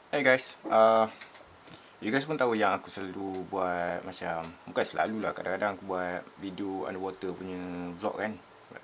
Hey guys, you guys pun tahu yang aku selalu buat macam, bukan selalu lah, kadang-kadang aku buat video underwater punya vlog kan.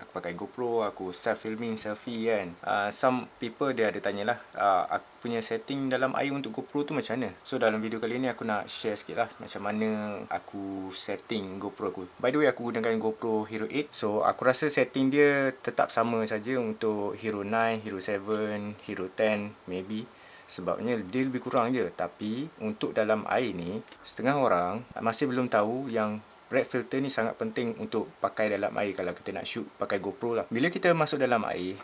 Aku pakai GoPro, aku self-filming, selfie kan. Some people dia ada tanyalah, aku punya setting dalam air untuk GoPro tu macam mana. So dalam video kali ni aku nak share sikit lah macam mana aku setting GoPro aku. By the way, aku gunakan GoPro Hero 8. So aku rasa setting dia tetap sama saja untuk Hero 9, Hero 7, Hero 10 maybe. Sebabnya dia lebih kurang je. Tapi untuk dalam air ni, setengah orang masih belum tahu yang red filter ni sangat penting untuk pakai dalam air kalau kita nak shoot pakai GoPro lah. Bila kita masuk dalam air,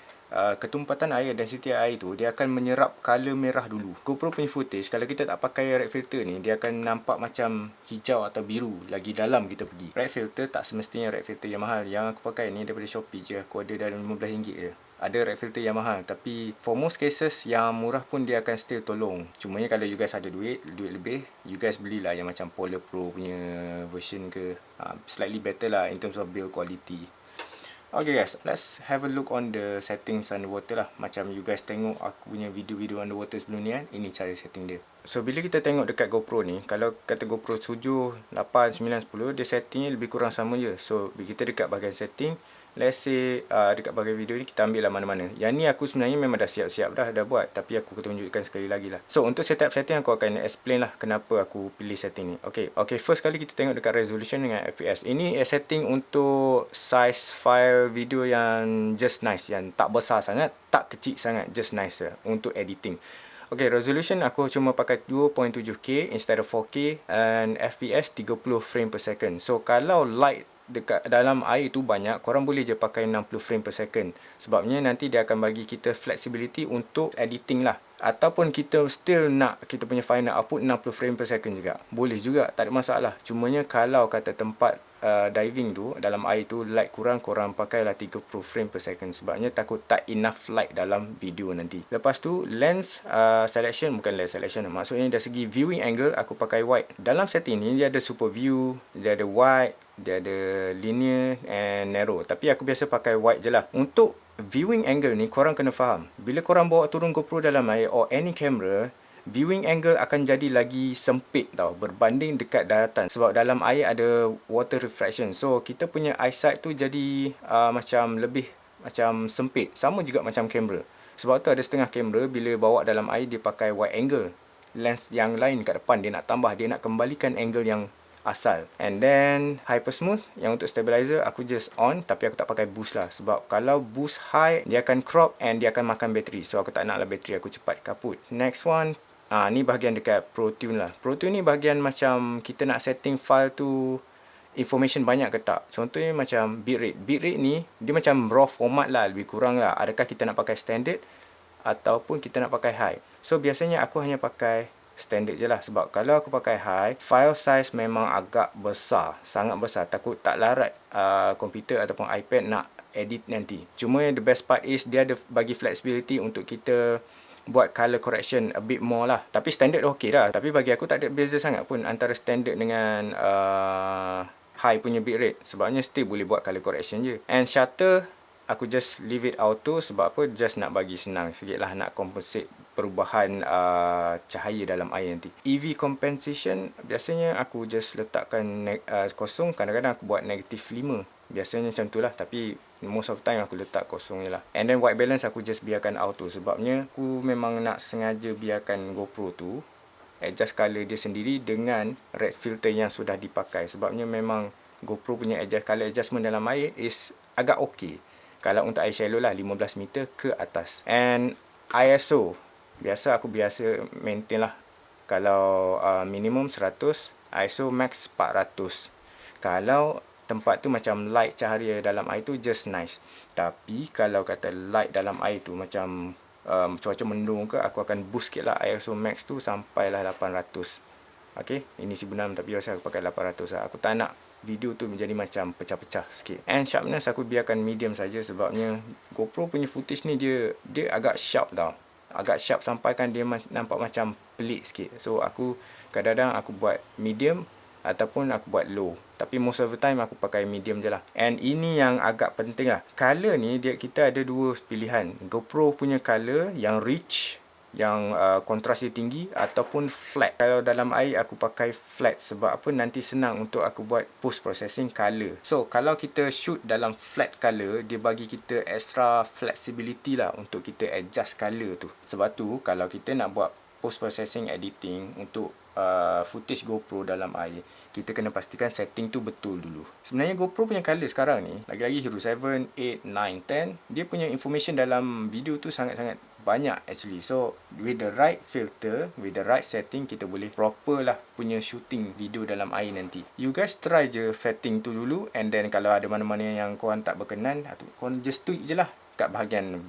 ketumpatan air, density air tu dia akan menyerap colour merah dulu. GoPro punya footage kalau kita tak pakai red filter ni, dia akan nampak macam hijau atau biru lagi dalam kita pergi. Red filter tak semestinya red filter yang mahal. Yang aku pakai ni daripada Shopee je. Aku ada dalam RM15 je. Ada red filter yang mahal, tapi for most cases yang murah pun dia akan still tolong. Cumanya kalau you guys ada duit lebih, you guys belilah yang macam Polar Pro punya version ke. Slightly better lah in terms of build quality. Okay guys, let's have a look on the settings underwater lah. Macam you guys tengok aku punya video-video underwater sebelum ni kan, ini cara setting dia. So bila kita tengok dekat GoPro ni, kalau kata GoPro 7, 8, 9, 10, dia settingnya lebih kurang sama je. So bila kita dekat bahagian setting, let's say dekat bahagian video ni kita ambil lah mana-mana. Yang ni aku sebenarnya memang dah siap-siap dah buat, tapi aku tunjukkan sekali lagi lah. So untuk setup setting aku akan explain lah kenapa aku pilih setting ni. Okay, first kali kita tengok dekat resolution dengan FPS. Ini setting untuk size file video yang just nice, yang tak besar sangat, tak kecil sangat, just nice lah untuk editing. Okay, resolution aku cuma pakai 2.7K instead of 4K and FPS 30 frame per second. So kalau light dekat dalam air tu banyak, korang boleh je pakai 60 frame per second. Sebabnya nanti dia akan bagi kita flexibility untuk editing lah. Ataupun kita still nak kita punya final output 60 frame per second juga. Boleh juga, tak ada masalah. Cumanya kalau kata tempat diving tu, dalam air tu light kurang, korang pakailah 30 frame per second. Sebabnya takut tak enough light dalam video nanti. Lepas tu lens selection, bukan lens selection, maksudnya dari segi viewing angle aku pakai wide. Dalam setting ni dia ada super view, dia ada wide, dia ada linear and narrow. Tapi aku biasa pakai wide je lah. Untuk viewing angle ni korang kena faham, bila korang bawa turun GoPro dalam air or any camera, viewing angle akan jadi lagi sempit tau berbanding dekat daratan. Sebab dalam air ada water refraction. So kita punya eyesight tu jadi macam lebih macam sempit. Sama juga macam kamera. Sebab tu ada setengah kamera bila bawa dalam air dia pakai wide angle. Lens yang lain kat depan dia nak tambah, dia nak kembalikan angle yang asal. And then hyper smooth yang untuk stabilizer aku just on, tapi aku tak pakai boost lah. Sebab kalau boost high dia akan crop and dia akan makan bateri. So aku tak nak lah bateri aku cepat kaput. Next one, ni bahagian dekat Pro Tune lah. Pro Tune ni bahagian macam kita nak setting file tu information banyak ke tak. Contohnya macam bitrate. Bitrate ni dia macam raw format lah, lebih kurang lah. Adakah kita nak pakai standard ataupun kita nak pakai high. So biasanya aku hanya pakai standard je lah. Sebab kalau aku pakai high, file size memang agak besar, sangat besar. Takut tak larat komputer ataupun iPad nak edit nanti. Cuma the best part is dia ada bagi flexibility untuk kita buat color correction a bit more lah. Tapi standard ok lah. Tapi bagi aku tak ada beza sangat pun antara standard dengan high punya bitrate. Sebabnya still boleh buat color correction je. And shutter aku just leave it auto. Sebab apa? Just nak bagi senang sikit lah, nak compensate perubahan cahaya dalam air nanti. EV compensation biasanya aku just letakkan kosong. Kadang-kadang aku buat negatif 5. Biasanya macam tu lah. Tapi most of the time aku letak kosong je lah. And then white balance aku just biarkan auto. Sebabnya aku memang nak sengaja biarkan GoPro tu adjust color dia sendiri dengan red filter yang sudah dipakai. Sebabnya memang GoPro punya color adjustment dalam air is agak ok. Kalau untuk air shallow lah 15 meter ke atas. And ISO biasa aku maintain lah. Kalau minimum 100, ISO max 400. Kalau tempat tu macam light cahaya dalam air tu just nice. Tapi kalau kata light dalam air tu macam cuaca mendung ke, aku akan boost sikit lah ISO max tu sampailah 800. Okay, ini sebenarnya tapi biasa aku pakai 800 lah. Aku tak nak video tu menjadi macam pecah-pecah sikit. And sharpness aku biarkan medium saja. Sebabnya GoPro punya footage ni dia agak sharp tau. Agak sharp sampai kan dia nampak macam pelik sikit. So aku kadang-kadang aku buat medium ataupun aku buat low. Tapi most of the time aku pakai medium je lah. And ini yang agak penting lah. Color ni kita ada dua pilihan. GoPro punya color yang rich yang kontras dia tinggi ataupun flat. Kalau dalam air aku pakai flat sebab apa, nanti senang untuk aku buat post processing color. So kalau kita shoot dalam flat color, dia bagi kita extra flexibility lah untuk kita adjust color tu. Sebab tu kalau kita nak buat post processing editing untuk footage GoPro dalam air, kita kena pastikan setting tu betul dulu. Sebenarnya GoPro punya color sekarang ni, lagi-lagi Hero 7, 8, 9, 10, dia punya information dalam video tu sangat-sangat banyak actually. So with the right filter, with the right setting, kita boleh proper lah punya shooting video dalam air nanti. You guys try je setting tu dulu, and then kalau ada mana-mana yang korang tak berkenan, korang just tweak je lah kat bahagian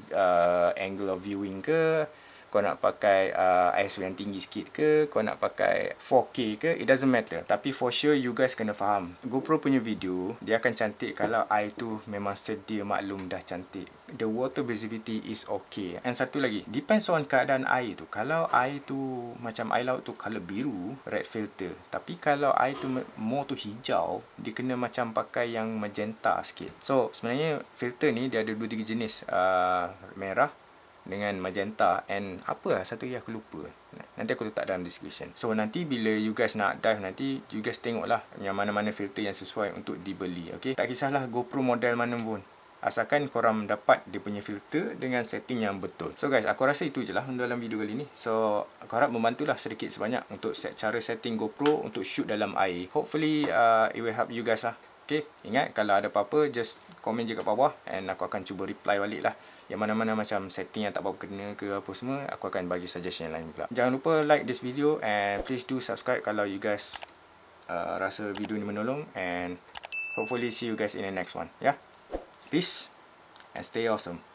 angle of viewing ke, kau nak pakai ISO yang tinggi sikit ke, kau nak pakai 4K ke, it doesn't matter. Tapi for sure you guys kena faham, GoPro punya video dia akan cantik kalau air tu memang sedia maklum dah cantik. The water visibility is okay. And satu lagi, depends on keadaan air tu. Kalau air tu macam air laut tu color biru, red filter. Tapi kalau air tu more tu hijau, dia kena macam pakai yang magenta sikit. So sebenarnya filter ni dia ada 2-3 jenis, merah dengan magenta, and apa lah satu lagi aku lupa. Nanti aku letak dalam description. So nanti bila you guys nak dive, nanti you guys tengok lah yang mana-mana filter yang sesuai untuk dibeli. Okay, tak kisahlah GoPro model mana pun, asalkan korang dapat dia punya filter dengan setting yang betul. So guys, aku rasa itu je lah dalam video kali ni. So aku harap membantulah sedikit sebanyak untuk cara setting GoPro untuk shoot dalam air. Hopefully it will help you guys lah. Okay, ingat kalau ada apa-apa just komen je kat bawah, and aku akan cuba reply balik lah. Yang mana-mana macam setting yang tak berapa kena ke apa semua, aku akan bagi suggestion lain pula. Jangan lupa like this video, and please do subscribe kalau you guys rasa video ni menolong, and hopefully see you guys in the next one. Yeah, peace and stay awesome.